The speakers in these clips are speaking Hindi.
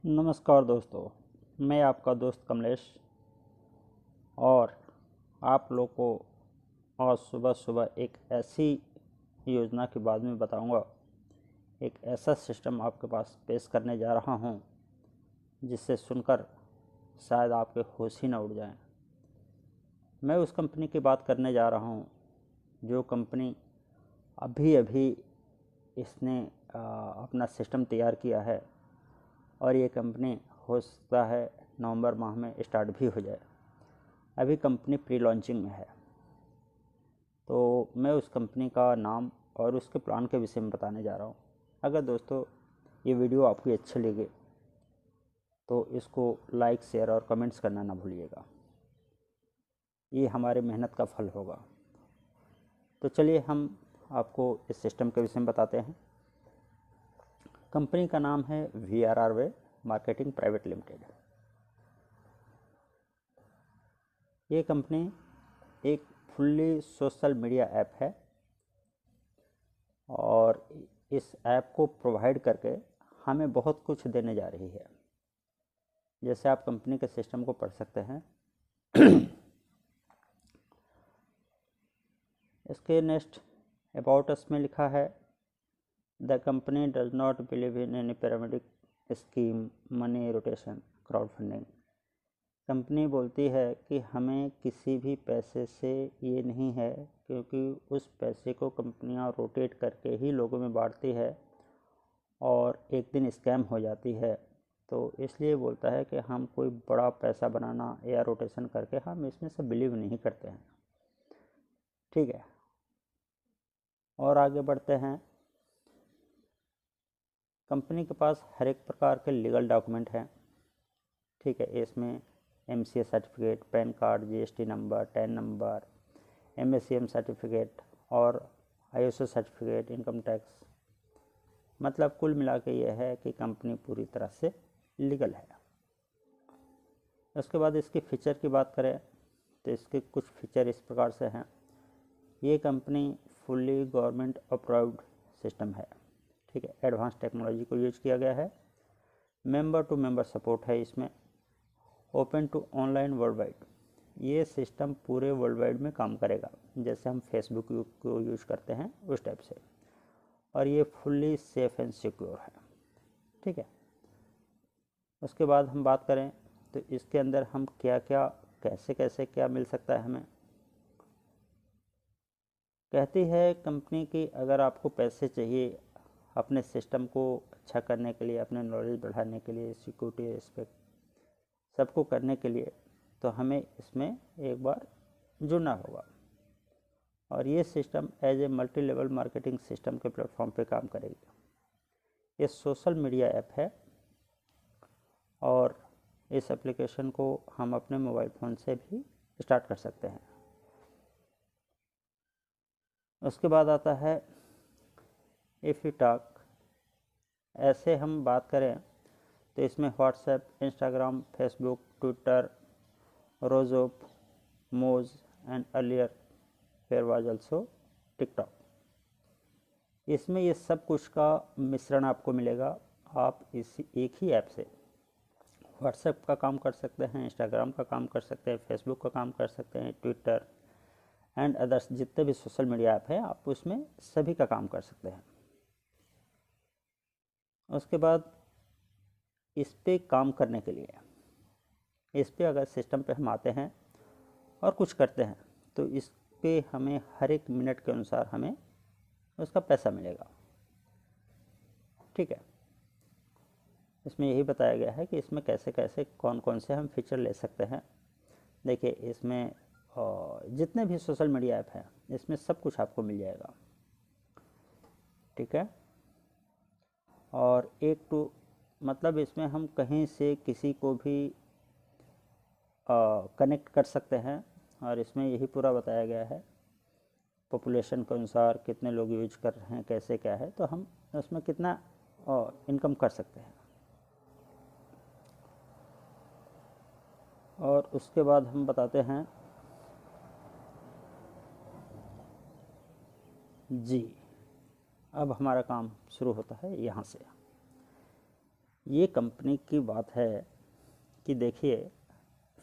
नमस्कार दोस्तों, मैं आपका दोस्त कमलेश और आप लोग को आज सुबह सुबह एक ऐसी योजना के बारे में बताऊंगा। एक ऐसा सिस्टम आपके पास पेश करने जा रहा हूं जिससे सुनकर शायद आपके होश ही न उड़ जाएं। मैं उस कंपनी की बात करने जा रहा हूं जो कंपनी अभी अभी इसने अपना सिस्टम तैयार किया है और ये कंपनी हो सकता है नवंबर माह में स्टार्ट भी हो जाए। अभी कंपनी प्री लॉन्चिंग में है, तो मैं उस कंपनी का नाम और उसके प्लान के विषय में बताने जा रहा हूँ। अगर दोस्तों ये वीडियो आपकी अच्छी लगे तो इसको लाइक, शेयर और कमेंट्स करना ना भूलिएगा, ये हमारी मेहनत का फल होगा। तो चलिए हम आपको इस सिस्टम के विषय में बताते हैं। कंपनी का नाम है VRR मार्केटिंग प्राइवेट लिमिटेड। ये कंपनी एक फुल्ली सोशल मीडिया ऐप है और इस ऐप को प्रोवाइड करके हमें बहुत कुछ देने जा रही है। जैसे आप कंपनी के सिस्टम को पढ़ सकते हैं। इसके नेक्स्ट अबाउट अस में लिखा है, the company does not believe in any pyramidic scheme, money rotation, crowdfunding. Company बोलती है कि हमें किसी भी पैसे से ये नहीं है, क्योंकि उस पैसे को कंपनियां रोटेट करके ही लोगों में बांटती है और एक दिन स्कैम हो जाती है। तो इसलिए बोलता है कि हम कोई बड़ा पैसा बनाना या रोटेशन करके हम इसमें से बिलीव नहीं करते हैं। ठीक है, और आगे बढ़ते हैं। कंपनी के पास हर एक प्रकार के लीगल डॉक्यूमेंट हैं। ठीक है, इसमें MCA certificate, pan card, GST number, tan number, MACM certificate और ISO सर्टिफिकेट, इनकम टैक्स। मतलब कुल मिला के ये है कि कंपनी पूरी तरह से लीगल है। उसके बाद इसके फीचर की बात करें तो इसके कुछ फीचर इस प्रकार से हैं। ये company fully government approved system है। ठीक है, एडवांस टेक्नोलॉजी को यूज किया गया है। मेंबर टू मेंबर सपोर्ट है इसमें। Open to online world wide. ये सिस्टम पूरे वर्ल्ड वाइड में काम करेगा, जैसे हम फेसबुक को यूज करते हैं उस टाइप से। और ये फुल्ली सेफ एंड सिक्योर है। ठीक है, उसके बाद हम बात करें तो इसके अंदर हम क्या क्या, कैसे कैसे क्या मिल सकता है हमें। कहती है कंपनी की अगर आपको पैसे चाहिए अपने सिस्टम को अच्छा करने के लिए, अपने नॉलेज बढ़ाने के लिए, सिक्योरिटी एस्पेक्ट सबको करने के लिए, तो हमें इसमें एक बार जुड़ना होगा। और ये system as a multi level marketing system के प्लेटफॉर्म पे काम करेगी। ये सोशल मीडिया ऐप है और इस एप्लीकेशन को हम अपने मोबाइल फ़ोन से भी स्टार्ट कर सकते हैं। उसके बाद आता है इफ़ यू टॉक। ऐसे हम बात करें तो इसमें व्हाट्सएप, इंस्टाग्राम, फेसबुक, ट्विटर, रोजोप, Moj and earlier there was also TikTok. इसमें ये सब कुछ का मिश्रण आपको मिलेगा। आप इसी एक ही ऐप से व्हाट्सएप का काम कर सकते हैं, इंस्टाग्राम का काम कर सकते हैं, फेसबुक का काम कर सकते हैं, ट्विटर एंड अदर्स जितने भी सोशल मीडिया ऐप हैं आप उसमें सभी का काम कर सकते हैं। उसके बाद इस पे काम करने के लिए, इस पे अगर सिस्टम पे हम आते हैं और कुछ करते हैं तो इस पे हमें हर एक मिनट के अनुसार हमें उसका पैसा मिलेगा। ठीक है, इसमें यही बताया गया है कि इसमें कैसे कैसे कौन कौन से हम फीचर ले सकते हैं। देखिए, इसमें जितने भी सोशल मीडिया ऐप हैं इसमें सब कुछ आपको मिल जाएगा। ठीक है, और एक टू मतलब इसमें हम कहीं से किसी को भी कनेक्ट कर सकते हैं। और इसमें यही पूरा बताया गया है पॉपुलेशन के अनुसार कितने लोग यूज कर रहे हैं, कैसे क्या है, तो हम उसमें कितना इनकम कर सकते हैं। और उसके बाद हम बताते हैं जी, अब हमारा काम शुरू होता है यहाँ से। ये कंपनी की बात है कि देखिए,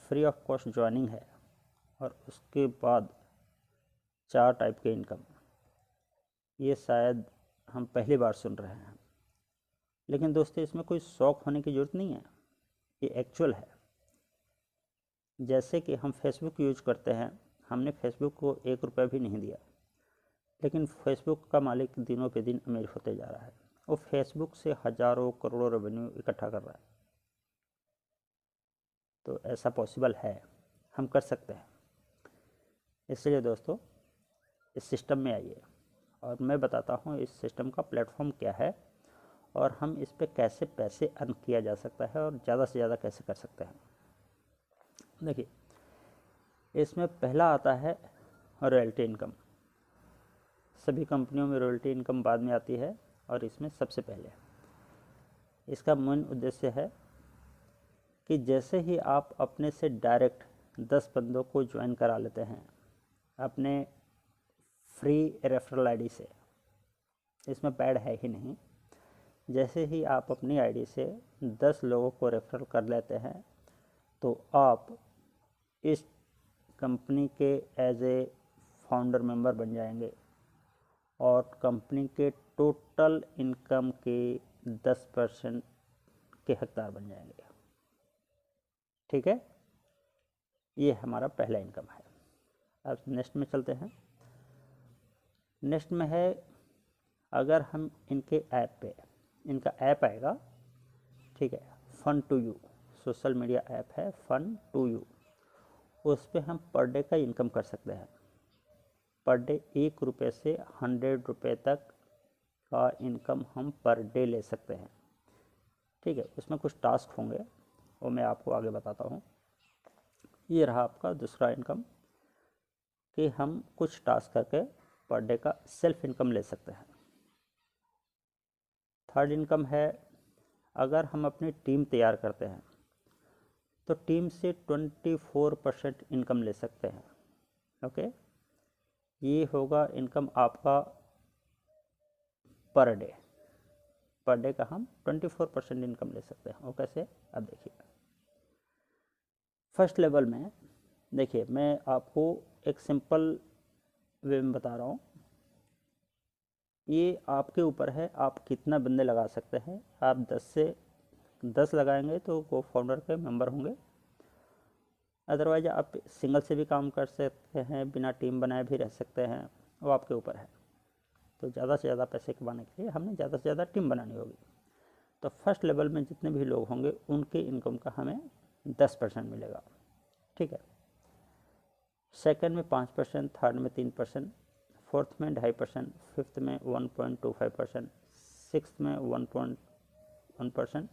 फ्री ऑफ कॉस्ट ज्वाइनिंग है और उसके बाद 4 टाइप के इनकम, ये शायद हम पहली बार सुन रहे हैं। लेकिन दोस्तों, इसमें कोई शौक होने की ज़रूरत नहीं है, ये एक्चुअल है। जैसे कि हम फेसबुक यूज करते हैं, हमने फेसबुक को 1 रुपया भी नहीं दिया, लेकिन फेसबुक का मालिक दिनों पे दिन अमीर होते जा रहा है। वो फेसबुक से हज़ारों करोड़ों रेवेन्यू इकट्ठा कर रहा है। तो ऐसा पॉसिबल है, हम कर सकते हैं। इसलिए दोस्तों, इस सिस्टम में आइए और मैं बताता हूँ इस सिस्टम का प्लेटफॉर्म क्या है और हम इस पर कैसे पैसे अर्न किया जा सकता है और ज़्यादा से ज़्यादा कैसे कर सकते हैं। देखिए, इसमें पहला आता है रॉयल्टी इनकम। सभी कंपनियों में रॉयल्टी इनकम बाद में आती है और इसमें सबसे पहले इसका मेन उद्देश्य है कि जैसे ही आप अपने से डायरेक्ट 10 बंदों को ज्वाइन करा लेते हैं अपने फ्री रेफरल आईडी से, इसमें पैड है ही नहीं, जैसे ही आप अपनी आईडी से 10 लोगों को रेफरल कर लेते हैं तो आप इस कंपनी के एज ए फाउंडर मेंबर बन जाएंगे और कंपनी के टोटल इनकम के 10% के हकदार बन जाएंगे। ठीक है, ये हमारा पहला इनकम है। अब नेक्स्ट में चलते हैं। नेक्स्ट में है, अगर हम इनके ऐप पे, इनका ऐप आएगा, ठीक है, fun to you, social media app है फन टू यू, उस पर हम पर डे का इनकम कर सकते हैं। पर डे 1 रुपये से 100 रुपये तक का इनकम हम पर डे ले सकते हैं। ठीक है, उसमें कुछ टास्क होंगे, वो मैं आपको आगे बताता हूँ। ये रहा आपका दूसरा इनकम कि हम कुछ टास्क करके पर डे का सेल्फ इनकम ले सकते हैं। थर्ड इनकम है, अगर हम अपनी टीम तैयार करते हैं तो टीम से 24% इनकम ले सकते हैं। ओके, ये होगा इनकम आपका पर डे। पर डे का हम 24% इनकम ले सकते हैं। वो कैसे, अब देखिए। फर्स्ट लेवल में देखिए, मैं आपको एक सिंपल वे में बता रहा हूँ। ये आपके ऊपर है, आप कितना बंदे लगा सकते हैं। आप 10 से 10 लगाएंगे तो वो फाउंडर के मेंबर होंगे। अदरवाइज आप सिंगल से भी काम कर सकते हैं, बिना टीम बनाए भी रह सकते हैं, वो आपके ऊपर है। तो ज़्यादा से ज़्यादा पैसे कमाने के लिए हमने ज़्यादा से ज़्यादा टीम बनानी होगी। तो फर्स्ट लेवल में जितने भी लोग होंगे उनके इनकम का हमें 10% मिलेगा। ठीक है, सेकंड में 5%, थर्ड में 3%, फोर्थ में 2.5%, फिफ्थ में 1.25%, सिक्स्थ में 1.1%,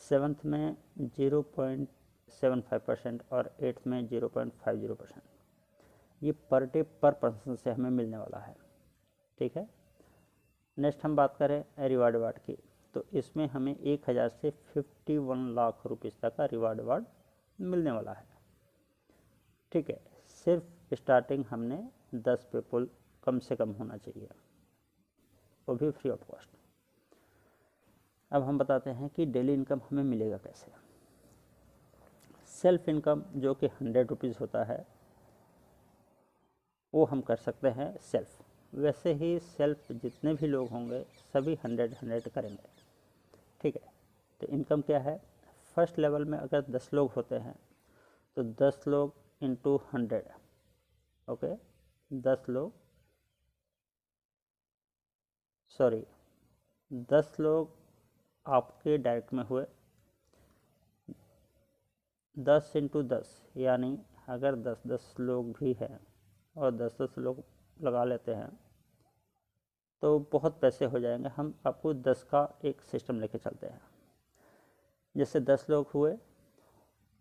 सेवन्थ में 0.75% और एट्थ में 0.50%। ये पर डे पर पर्सन से हमें मिलने वाला है। ठीक है, नेक्स्ट हम बात करें रिवार्ड की, तो इसमें हमें 1000 से 51 लाख रुपीज़ तक का रिवार्ड मिलने वाला है। ठीक है, सिर्फ स्टार्टिंग हमने 10 पीपल कम से कम होना चाहिए, वो भी फ्री ऑफ कॉस्ट। अब हम बताते हैं कि डेली इनकम हमें मिलेगा कैसे। सेल्फ इनकम जो कि 100 रुपीज़ होता है वो हम कर सकते हैं सेल्फ। वैसे ही सेल्फ जितने भी लोग होंगे सभी 100 करेंगे। ठीक है, तो इनकम क्या है, फर्स्ट लेवल में अगर 10 लोग होते हैं तो 10 लोग इंटू 100, ओके, 10 लोग 10 लोग आपके डायरेक्ट में हुए, 10 इंटू 10, यानी अगर 10 लोग भी हैं और 10 लोग लगा लेते हैं तो बहुत पैसे हो जाएंगे। हम आपको 10 का एक सिस्टम लेके चलते हैं। जैसे 10 लोग हुए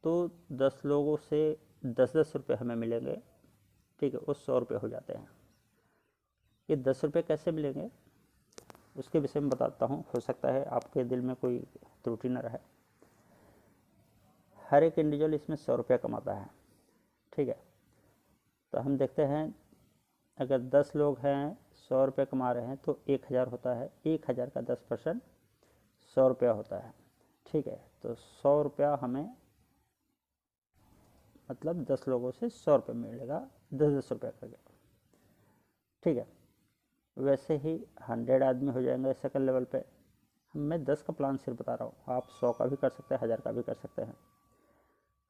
तो 10 लोगों से 10 रुपये हमें मिलेंगे। ठीक है, वो 100 रुपये हो जाते हैं। ये 10 रुपये कैसे मिलेंगे उसके विषय में बताता हूँ, हो सकता है आपके दिल में कोई त्रुटि न रहे। हर एक इंडिविजुअल इसमें 100 रुपया कमाता है। ठीक है, तो हम देखते हैं अगर 10 लोग हैं 100 रुपये कमा रहे हैं तो 1000 होता है, 1000 का 10% 100 रुपया होता है। ठीक है, तो 100 रुपया हमें मतलब 10 लोगों से 100 रुपये मिलेगा, 10-10 रुपये करके। ठीक है, वैसे ही 100 आदमी हो जाएंगे सेकंड लेवल पे। मैं 10 का प्लान सिर्फ बता रहा हूँ, आप 100 का भी कर सकते हैं, 1000 का भी कर सकते हैं।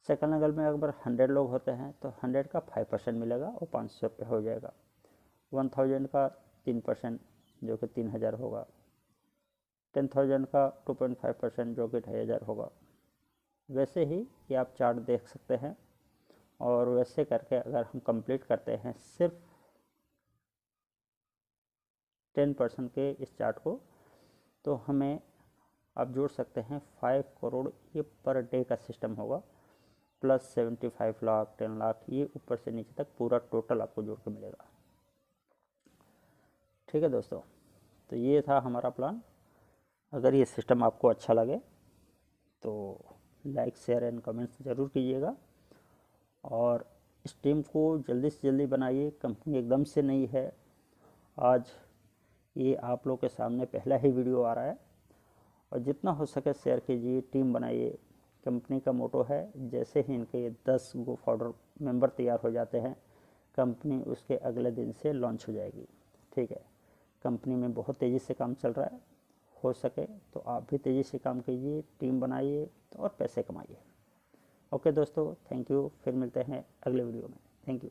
सेकंड लेवल में अगर 100 लोग होते हैं तो 100 का 5% मिलेगा और 500 रुपये हो जाएगा। 1000 का 3% जो कि 3000 होगा। 10,000 का 2.5% जो कि 2500 होगा। वैसे ही ये आप चार्ट देख सकते हैं, और वैसे करके अगर हम कंप्लीट करते हैं सिर्फ 10% के इस चार्ट को, तो हमें आप जोड़ सकते हैं 5 करोड़ ये पर डे का सिस्टम होगा, प्लस 75 लाख, 10 लाख, ये ऊपर से नीचे तक पूरा टोटल आपको जोड़ के मिलेगा। ठीक है दोस्तों, तो ये था हमारा प्लान। अगर ये सिस्टम आपको अच्छा लगे तो लाइक, शेयर एंड कमेंट्स ज़रूर कीजिएगा, और इस टीम को जल्दी से जल्दी बनाइए। कंपनी एकदम से नहीं है, आज ये आप लोग के सामने पहला ही वीडियो आ रहा है, और जितना हो सके शेयर कीजिए, टीम बनाइए। कंपनी का मोटो है, जैसे ही इनके 10 गो फाउंडर मेंबर तैयार हो जाते हैं, कंपनी उसके अगले दिन से लॉन्च हो जाएगी। ठीक है, कंपनी में बहुत तेज़ी से काम चल रहा है, हो सके तो आप भी तेज़ी से काम कीजिए, टीम बनाइए और पैसे कमाइए। ओके दोस्तों, थैंक यू, फिर मिलते हैं अगले वीडियो में। Thank you.